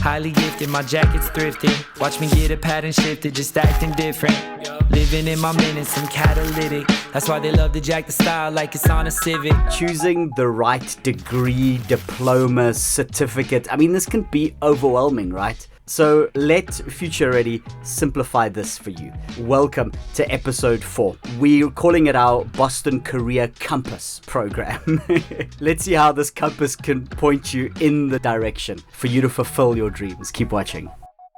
Highly gifted, my jacket's thrifted. Watch me get a pattern shifted, just acting different. Living in my minutes, I'm catalytic. That's why they love to jack the style like it's on a Civic. Choosing the right degree, diploma, certificate. I mean, this can be overwhelming, right? So let Future Ready simplify this for you. Welcome to episode 4. We're calling it our Boston Career Compass program. Let's see how this compass can point you in the direction for you to fulfill your dreams. Keep watching.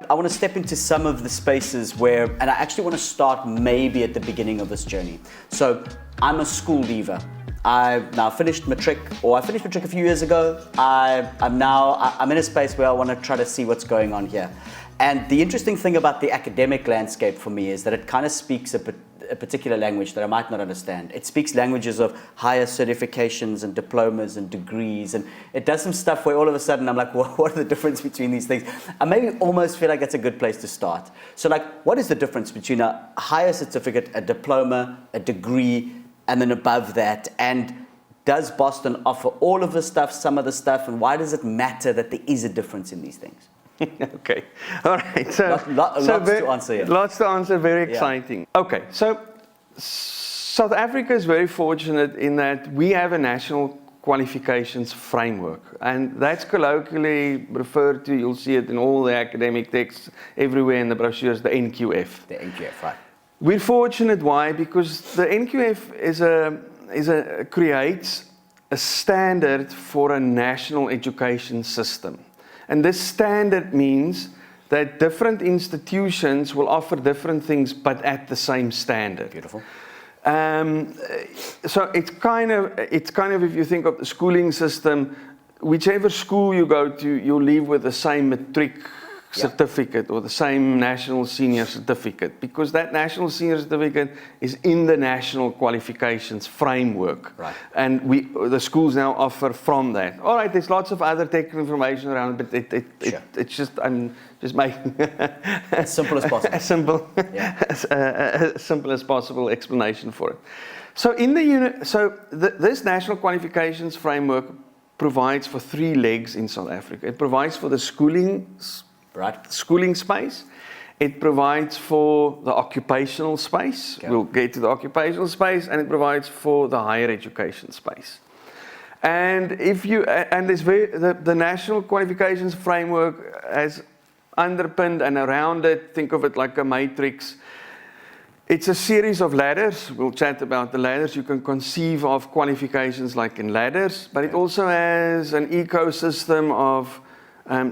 I want to step into some of the spaces where, and I actually want to start maybe at the beginning of this journey. So I'm a school leaver. I've now finished matric, or I finished matric a few years ago. I'm in a space where I want to try to see what's going on here. And the interesting thing about the academic landscape for me is that it kind of speaks a particular language that I might not understand. It speaks languages of higher certifications and diplomas and degrees, and it does some stuff where all of a sudden I'm like, well, what are the difference between these things? I maybe almost feel like that's a good place to start. So like, what is the difference between a higher certificate, a diploma, a degree, and then above that? And does Boston offer all of the stuff, some of the stuff, and why does it matter that there is a difference in these things? Okay, all right. So lots to answer here. Lots to answer, very exciting. Yeah. Okay, so South Africa is very fortunate in that we have a national qualifications framework, and that's colloquially referred to, you'll see it in all the academic texts, everywhere in the brochures, the NQF. The NQF, right. We're fortunate, why? Because the NQF creates a standard for a national education system. And this standard means that different institutions will offer different things, but at the same standard. Beautiful. So it's kind of, if you think of the schooling system, whichever school you go to, you'll leave with the same matric certificate or the same national senior certificate, because that national senior certificate is in the national qualifications framework. Right. And the schools now offer from that. All right, there's lots of other technical information around, but it's just, I'm just making as simple as possible. As simple as possible explanation for it. So this national qualifications framework provides for 3 legs in South Africa. It provides for the schooling space. It provides for the occupational space. Okay. We'll get to the occupational space, and it provides for the higher education space. And the national qualifications framework has underpinned and around it, think of it like a matrix. It's a series of ladders. We'll chat about the ladders. You can conceive of qualifications like in ladders, but it also has an ecosystem of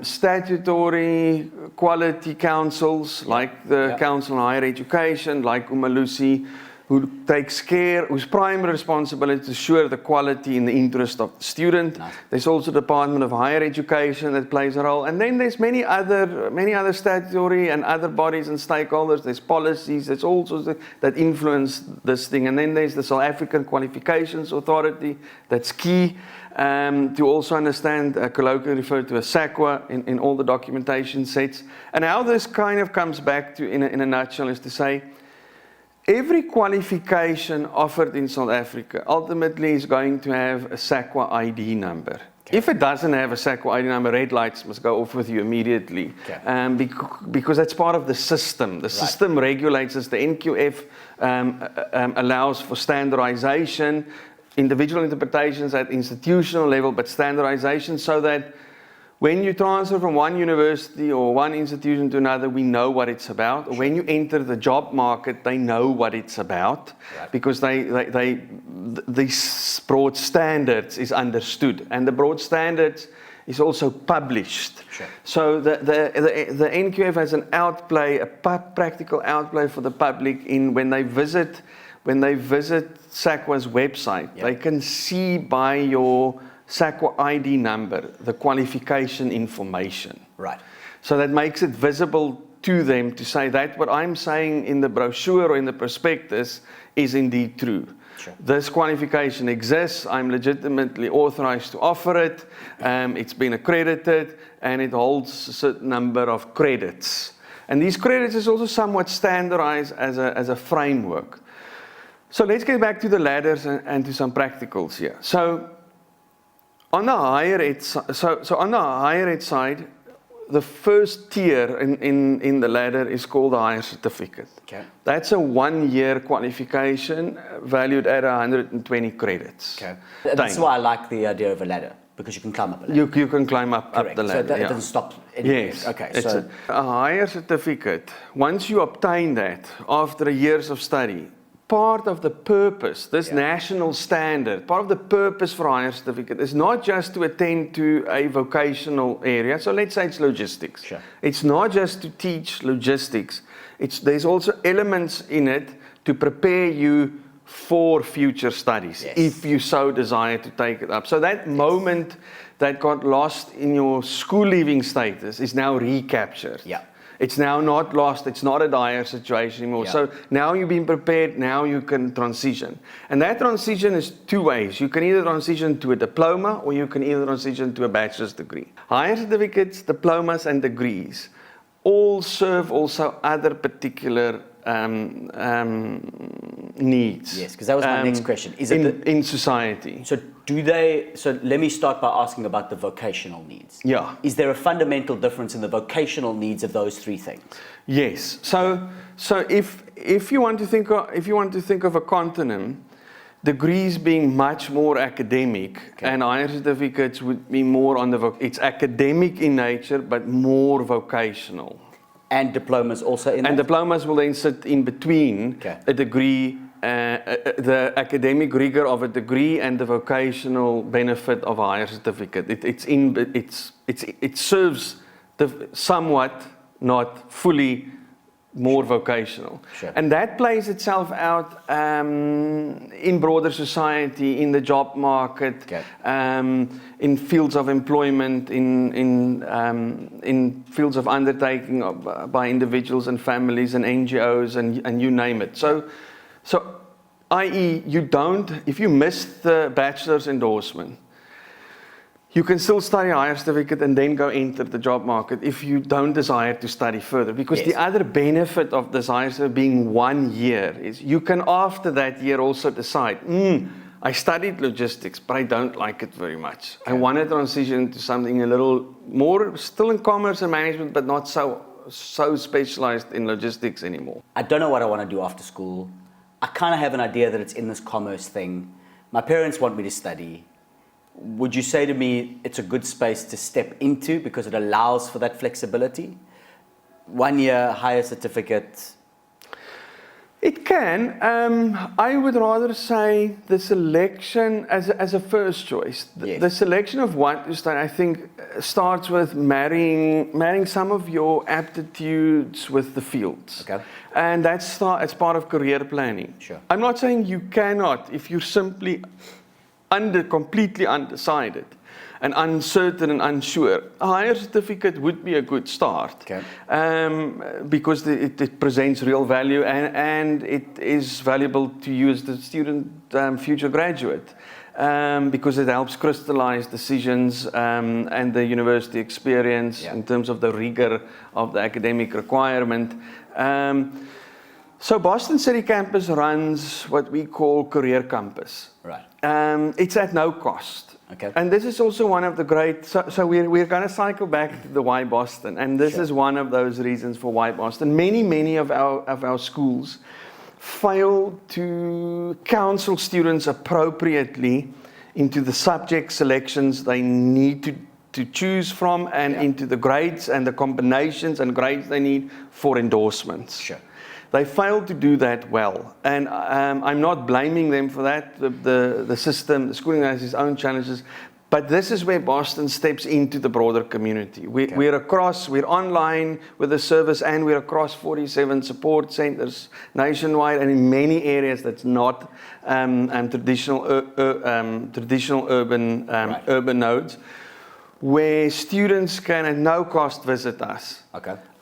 statutory quality councils, like the Council on Higher Education, like Umalusi, who takes care, whose primary responsibility is to ensure the quality in the interest of the student. Nice. There's also the Department of Higher Education that plays a role. And then there's many other statutory and other bodies and stakeholders. There's policies, there's all sorts that influence this thing. And then there's the South African Qualifications Authority that's key. To also understand, colloquially referred to as SAQA in all the documentation sets. And how this kind of comes back to, in a nutshell, is to say, every qualification offered in South Africa ultimately is going to have a SAQA ID number. Okay. If it doesn't have a SAQA ID number, red lights must go off with you immediately. Okay. Because that's part of the system. The system regulates us. The NQF allows for standardization, individual interpretations at institutional level, but standardization, so that when you transfer from one university or one institution to another, we know what it's about. Or when you enter the job market, they know what it's about, because these broad standards is understood, and the broad standards is also published. Sure. So the NQF has an outplay, a practical outplay for the public when they visit SAQA's website. They can see by your SAQA ID number the qualification information. Right. So that makes it visible to them to say that what I'm saying in the brochure or in the prospectus is indeed true. Sure. This qualification exists, I'm legitimately authorized to offer it, it's been accredited, and it holds a certain number of credits. And these credits is also somewhat standardized as a framework. So let's get back to the ladders and to some practicals here. So on the higher ed side, the first tier in the ladder is called the higher certificate. Okay. That's a 1-year qualification valued at 120 credits. Okay. That's why I like the idea of a ladder, because you can climb up a ladder. You can climb up the ladder. So it doesn't stop anywhere. Yes. Okay. It's So a higher certificate. Once you obtain that after years of study, part of the purpose, this national standard, part of the purpose for higher certificate is not just to attend to a vocational area. So let's say it's logistics. Sure. It's not just to teach logistics. There's also elements in it to prepare you for future studies, if you so desire to take it up. So that moment that got lost in your school leaving status is now recaptured. Yeah. It's now not lost, it's not a dire situation anymore. Yeah. So now you've been prepared, now you can transition. And that transition is 2 ways. You can either transition to a diploma or you can either transition to a bachelor's degree. Higher certificates, diplomas and degrees all serve also other particular needs. yes, because that was my next question. Is it in society. So let me start by asking about the vocational needs. Yeah. Is there a fundamental difference in the vocational needs of those 3 things? Yes. So if you want to think of a continuum, degrees being much more academic, and higher certificates would be more on it's academic in nature but more vocational. And diplomas also in And that? diplomas will then sit in between a degree, the academic rigor of a degree and the vocational benefit of a higher certificate. It serves somewhat, not fully, more vocational. Sure. And that plays itself out in broader society, in the job market, in fields of employment, in fields of undertaking by individuals and families and NGOs and you name it. So i.e. if you missed the bachelor's endorsement, you can still study a higher certificate and then go enter the job market if you don't desire to study further. Because the other benefit of this higher certificate being 1 year is you can after that year also decide, I studied logistics, but I don't like it very much. I want to transition into something a little more, still in commerce and management, but not so specialized in logistics anymore. I don't know what I want to do after school. I kind of have an idea that it's in this commerce thing. My parents want me to study. Would you say to me it's a good space to step into because it allows for that flexibility? 1 year higher certificate? It can. I would rather say the selection as a first choice. The selection of what to study, I think, starts with marrying some of your aptitudes with the fields. Okay. And that's part of career planning. Sure. I'm not saying you cannot if you're simply completely undecided and uncertain and unsure. A higher certificate would be a good start, because it presents real value and it is valuable to you as the student, future graduate, because it helps crystallize decisions and the university experience in terms of the rigor of the academic requirement. So Boston City Campus runs what we call Career Compass. Right. It's at no cost. Okay. And this is also one of the great, so we're going to cycle back to the why Boston. And this is one of those reasons for why Boston. Many of our schools fail to counsel students appropriately into the subject selections they need to choose from and into the grades and the combinations and grades they need for endorsements. Sure. They failed to do that well, and I'm not blaming them for that. The system, the schooling has its own challenges, but this is where Boston steps into the broader community. We're online with the service, and we're across 47 support centers nationwide, and in many areas that's not traditional urban nodes, where students can at no cost visit us,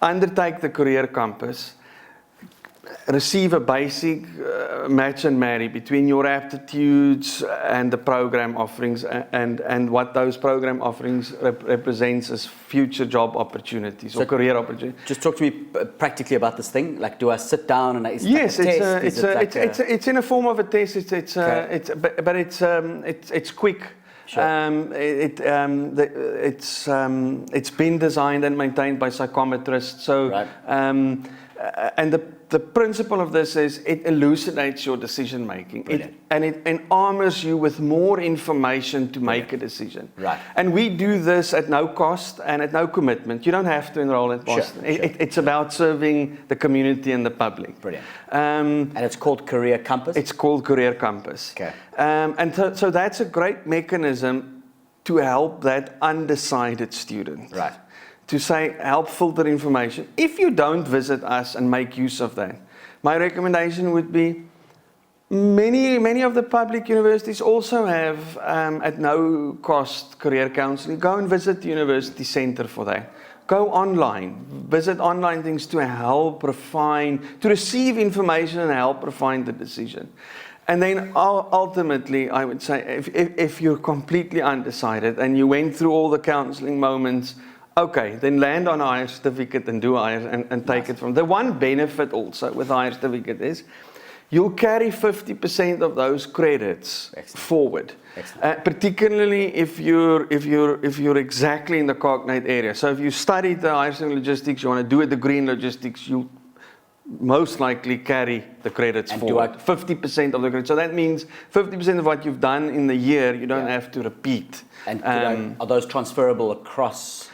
undertake the Career Compass, receive a basic match and marry between your aptitudes and the program offerings and what those program offerings represents as future job opportunities or career opportunities. Just talk to me practically about this thing. Like, do I sit down and yes, it's in a form of a test. It's quick. Sure. It's been designed and maintained by psychometrists. So, Right. And the principle of this is it elucidates your decision making. Brilliant. It armors you with more information to make a decision. Right. And we do this at no cost and at no commitment. You don't have to enroll at Boston. Sure. It's about serving the community and the public. Brilliant. And it's called Career Compass? It's called Career Compass. Okay. And so that's a great mechanism to help that undecided student. Right. To say, help filter information. If you don't visit us and make use of that, my recommendation would be, many of the public universities also have, at no cost, career counseling. Go and visit the university center for that. Go online, visit online things to help refine, to receive information and help refine the decision. And then ultimately, I would say, if you're completely undecided and you went through all the counseling moments, okay, then land on a higher certificate and do higher and take it from. The one benefit also with higher certificate is you'll carry 50% of those credits forward. Particularly if you're exactly in the cognate area. So if you studied the higher certificate in logistics, you want to do a degree in logistics, you most likely carry the credits forward. 50% of the credits. So that means 50% of what you've done in the year, you don't have to repeat. And are those transferable across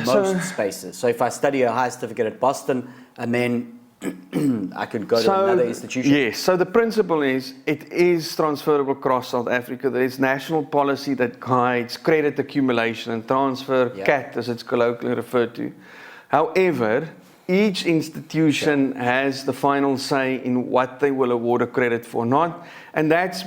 most spaces? So if I study a higher certificate at Boston and then I could go to another institution? Yes, so the principle is it is transferable across South Africa. There is national policy that guides credit accumulation and transfer, CAT as it's colloquially referred to. However, each institution has the final say in what they will award a credit for, not, and that's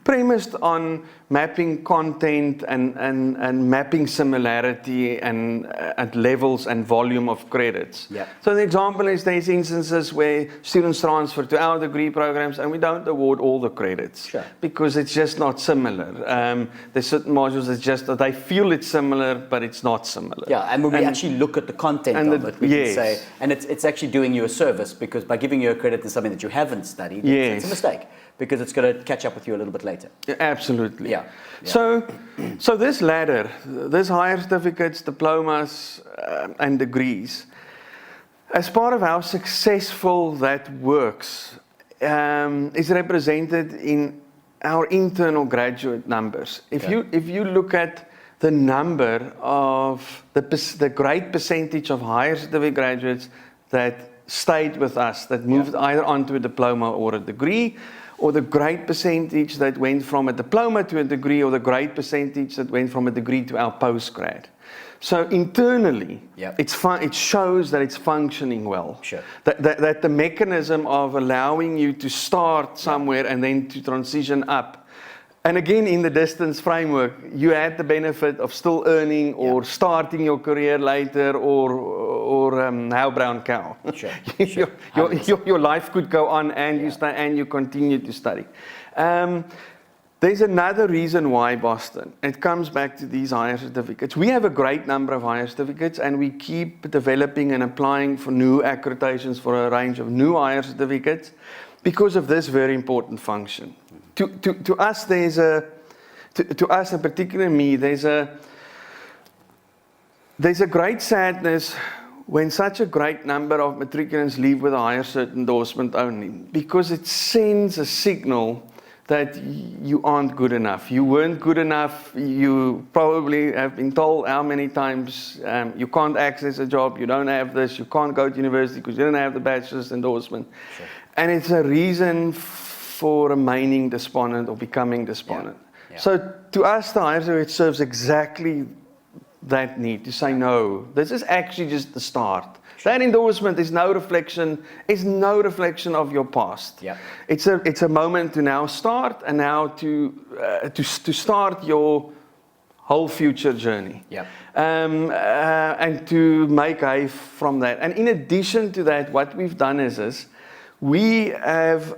premised on mapping content and mapping similarity and at levels and volume of credits. Yeah. So the example is there's instances where students transfer to our degree programs and we don't award all the credits because it's just not similar. There's certain modules that just they feel it's similar, but it's not similar. Yeah, and when we actually look at the content of it, we can say, and it's actually doing you a service because by giving you a credit in something that you haven't studied, it's a mistake because it's going to catch up with you a little bit later. Absolutely. Yeah. So this ladder, this higher certificates, diplomas, and degrees, as part of how successful that works, is represented in our internal graduate numbers. If you look at the number of the great percentage of higher certificate graduates that stayed with us, that moved either onto a diploma or a degree, or the great percentage that went from a diploma to a degree, or the great percentage that went from a degree to our postgrad. So internally, it shows that it's functioning well. Sure. That the mechanism of allowing you to start somewhere and then to transition up. And again, in the distance framework, you had the benefit of still earning or starting your career later or how brown cow. Sure. Your life could go on and you continue to study. There's another reason why Boston. It comes back to these higher certificates. We have a great number of higher certificates and we keep developing and applying for new accreditations for a range of new higher certificates because of this very important function. To us, to us and particularly me, there's a great sadness when such a great number of matriculants leave with a higher cert endorsement only, because it sends a signal that you aren't good enough. You weren't good enough. You probably have been told how many times you can't access a job, you don't have this, you can't go to university because you don't have the bachelor's endorsement. Sure. And it's a reason for remaining despondent or becoming despondent. Yeah. So to us, the higher certificate serves exactly that need to say no. This is actually just the start. That endorsement is no reflection of your past. Yeah. It's a moment to now start and now to start your whole future journey. Yeah. And to make hay from that. And in addition to that, what we've done is we have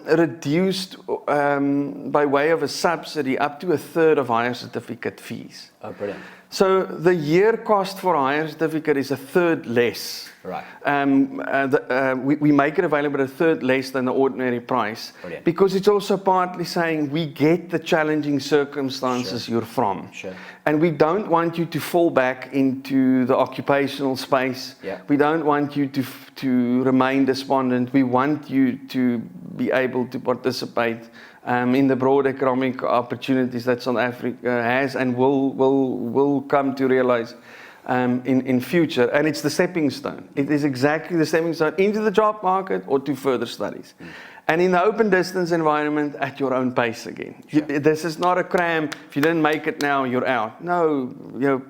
reduced by way of a subsidy up to a third of higher certificate fees. Oh, brilliant. So the year cost for a higher certificate is a third less. Right. We make it available at a third less than the ordinary price. Brilliant. Because it's also partly saying we get the challenging circumstances you're from. Sure. And we don't want you to fall back into the occupational space. Yeah. We don't want you to remain despondent. We want you to be able to participate in the broad economic opportunities that South Africa has and will come to realize in future. And it's the stepping stone. It is exactly the stepping stone into the job market or to further studies. And in the open distance environment, at your own pace again. Sure. This is not a cram. If you didn't make it now, you're out. No,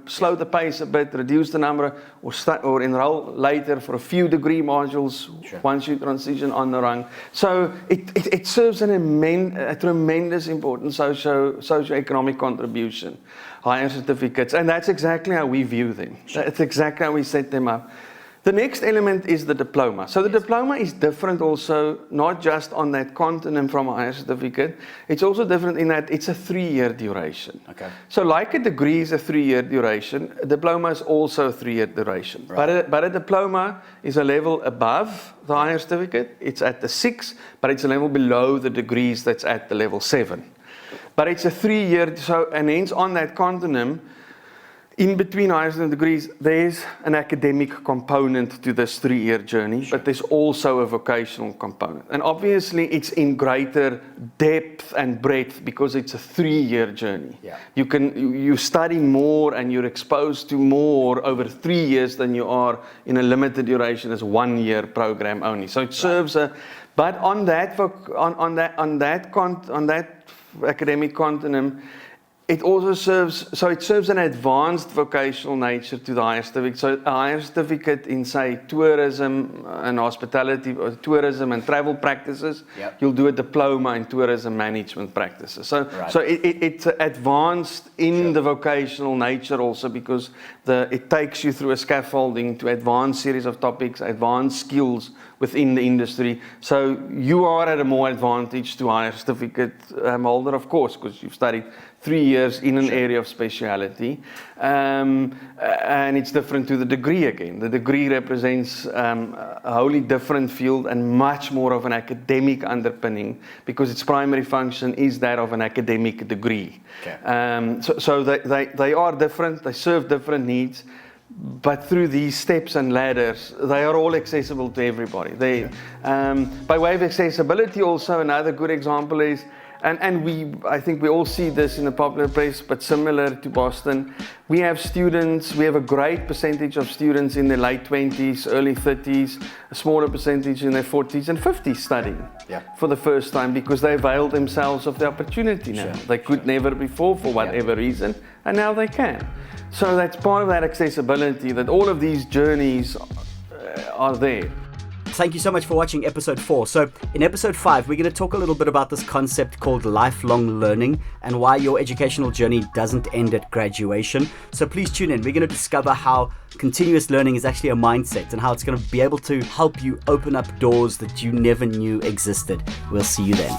slow the pace a bit, reduce the number, or enroll later for a few degree modules once you transition on the run. So it serves a tremendous important socio-economic contribution, higher certificates, and that's exactly how we view them. That's exactly how we set them up. The next element is the diploma. So the diploma is different also, not just on that continuum from a higher certificate. It's also different in that it's a 3-year duration. Okay. So like a degree is a 3-year duration, a diploma is also a 3-year duration. Right. But a diploma is a level above the higher certificate. It's at the 6, but it's a level below the degrees that's at the level 7. But it's a 3-year, and hence on that continuum, in between higher degrees, there's an academic component to this 3-year journey, but there's also a vocational component. And obviously, it's in greater depth and breadth because it's a 3-year journey. Yeah. You study more and you're exposed to more over 3 years than you are in a limited duration as 1-year program only. So it serves but on that academic continuum, it also serves an advanced vocational nature to the higher certificate. So a higher certificate in, say, tourism and hospitality, or tourism and travel practices, you'll do a diploma in tourism management practices. So it's advanced in the vocational nature also because it takes you through a scaffolding to advanced series of topics, advanced skills within the industry. So you are at a more advantage to higher certificate holder, of course, because you've studied 3 years in an area of speciality. And it's different to the degree again. The degree represents a wholly different field and much more of an academic underpinning because its primary function is that of an academic degree. Okay. So they are different, they serve different needs. But through these steps and ladders, they are all accessible to everybody. By way of accessibility also, another good example is, I think we all see this in the popular press, but similar to Boston, we have a great percentage of students in their late 20s, early 30s, a smaller percentage in their 40s and 50s studying for the first time because they availed themselves of the opportunity now. They could never before for whatever reason, and now they can. So that's part of that accessibility, that all of these journeys are there. Thank you so much for watching episode 4. So in episode 5, we're going to talk a little bit about this concept called lifelong learning and why your educational journey doesn't end at graduation. So please tune in. We're going to discover how continuous learning is actually a mindset and how it's going to be able to help you open up doors that you never knew existed. We'll see you then.